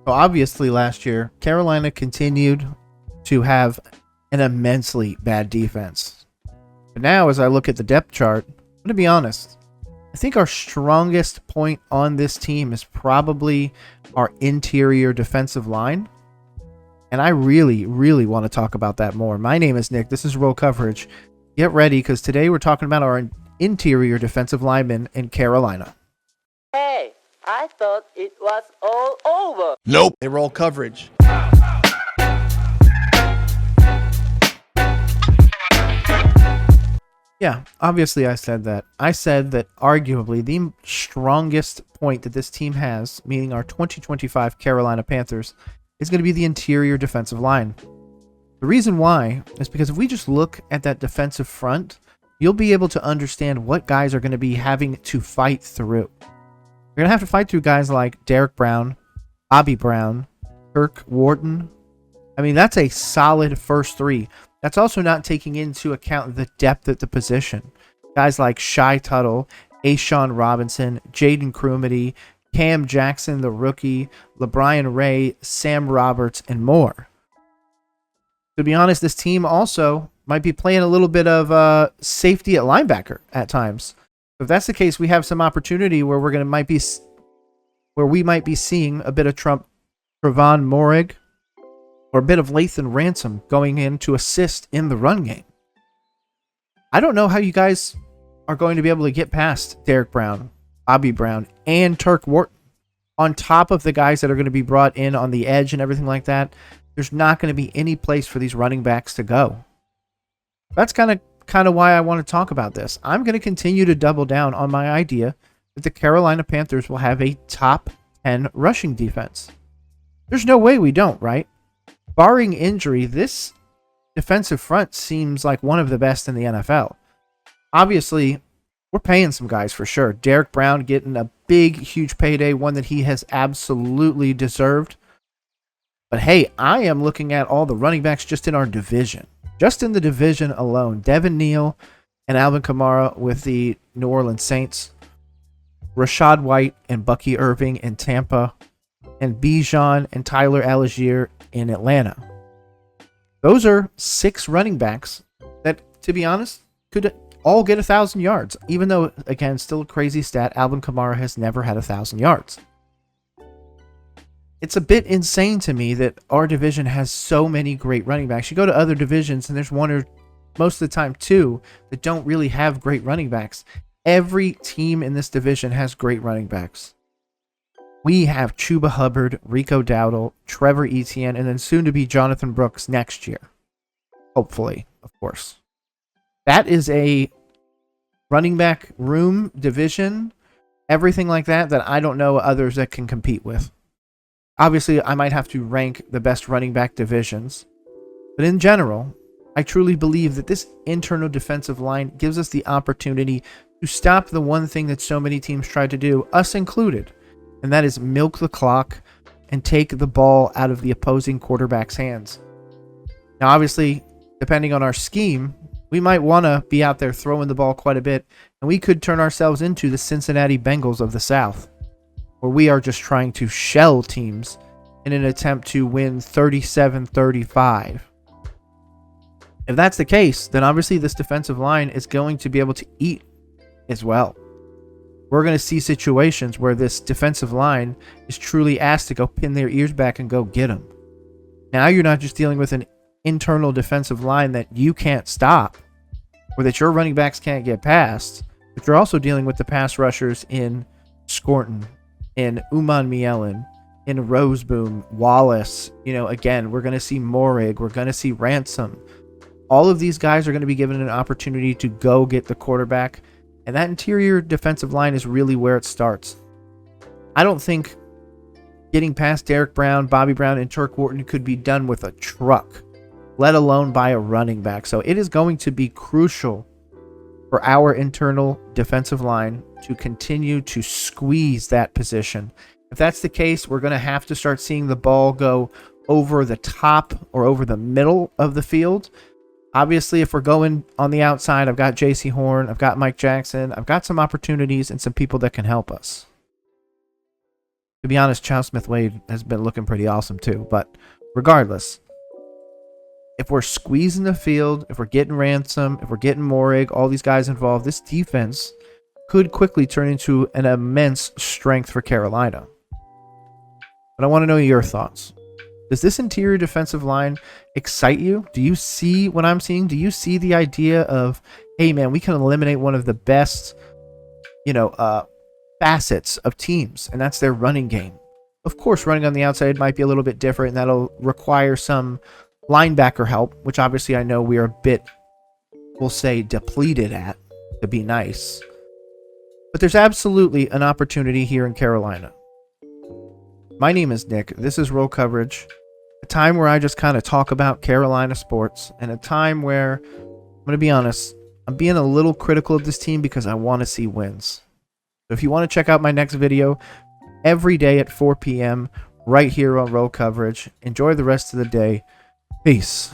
So obviously last year, Carolina continued to have an immensely bad defense. But now as I look at the depth chart, I'm going to be honest. I think our strongest point on this team is probably our interior defensive line. And I really, really want to talk about that more. My name is Nick. This is Roll Coverage. Get ready, because today we're talking about our interior defensive linemen in Carolina. Hey, I thought it was all over. Nope. They roll coverage. Yeah, obviously I said that. I said that arguably the strongest point that this team has, meaning our 2025 Carolina Panthers, is going to be the interior defensive line. The reason why is because if we just look at that defensive front, you'll be able to understand what guys are going to be having to fight through. You're going to have to fight through guys like Derek Brown, Bobby Brown, Kirk Wharton. I mean, that's a solid first three. That's also not taking into account the depth at the position. Guys like Shai Tuttle, Ashawn Robinson, Jaden Crumity, Cam Jackson, the rookie, LeBrian Ray, Sam Roberts, and more. To be honest, this team also might be playing a little bit of safety at linebacker at times. If that's the case, we have some opportunity where we might be seeing a bit of Trevon Moehrig or a bit of Lathan Ransom going in to assist in the run game. I don't know how you guys are going to be able to get past Derek Brown, Bobby Brown, and Turk Wharton on top of the guys that are going to be brought in on the edge and everything like that. There's not going to be any place for these running backs to go. That's kind of why I want to talk about this. I'm going to continue to double down on my idea that the Carolina Panthers will have a top 10 rushing defense. There's no way we don't, right? Barring injury, this defensive front seems like one of the best in the NFL. Obviously, we're paying some guys for sure. Derek Brown getting a big, huge payday, one that he has absolutely deserved. But hey, I am looking at all the running backs just in our division. Just in the division alone. Devin Neal and Alvin Kamara with the New Orleans Saints. Rashad White and Bucky Irving in Tampa. And Bijan and Tyler Algier in Atlanta. Those are 6 running backs that, to be honest, could all get 1,000 yards. Even though, again, still a crazy stat, Alvin Kamara has never had 1,000 yards. It's a bit insane to me that our division has so many great running backs. You go to other divisions and there's one or most of the time 2 that don't really have great running backs. Every team in this division has great running backs. We have Chuba Hubbard, Rico Dowdle, Trevor Etienne, and then soon to be Jonathan Brooks next year. Hopefully, of course. That is a running back room, division, everything like that I don't know others that can compete with. Obviously, I might have to rank the best running back divisions. But in general, I truly believe that this internal defensive line gives us the opportunity to stop the one thing that so many teams try to do, us included, and that is milk the clock and take the ball out of the opposing quarterback's hands. Now, obviously, depending on our scheme, we might want to be out there throwing the ball quite a bit, and we could turn ourselves into the Cincinnati Bengals of the South, where we are just trying to shell teams in an attempt to win 37-35. If that's the case, then obviously this defensive line is going to be able to eat as well. We're going to see situations where this defensive line is truly asked to go pin their ears back and go get them. Now you're not just dealing with an internal defensive line that you can't stop or that your running backs can't get past, but you're also dealing with the pass rushers in Scorton, in Uman Mielen, in Roseboom, Wallace. Again, we're going to see Moehrig. We're going to see Ransom. All of these guys are going to be given an opportunity to go get the quarterback. And that interior defensive line is really where it starts. I don't think getting past Derek Brown, Bobby Brown, and Turk Wharton could be done with a truck, let alone by a running back. So it is going to be crucial for our internal defensive line to continue to squeeze that position. If that's the case, we're going to have to start seeing the ball go over the top or over the middle of the field. Obviously, if we're going on the outside, I've got J.C. Horn, I've got Mike Jackson, I've got some opportunities and some people that can help us. To be honest, Chow Smith-Wade has been looking pretty awesome too. But regardless, if we're squeezing the field, if we're getting Ransom, if we're getting Morig, all these guys involved, this defense could quickly turn into an immense strength for Carolina. But I want to know your thoughts. Does this interior defensive line excite you? Do you see what I'm seeing? Do you see the idea of, hey man, we can eliminate one of the best, facets of teams, and that's their running game. Of course, running on the outside might be a little bit different, and that'll require some linebacker help, which obviously I know we are a bit, we'll say, depleted at, to be nice. But there's absolutely an opportunity here in Carolina. My name is Nick. This is Roll Coverage, a time where I just kind of talk about Carolina sports, and a time where, I'm going to be honest, I'm being a little critical of this team because I want to see wins. So if you want to check out my next video every day at 4 p.m. right here on Roll Coverage, enjoy the rest of the day. Peace.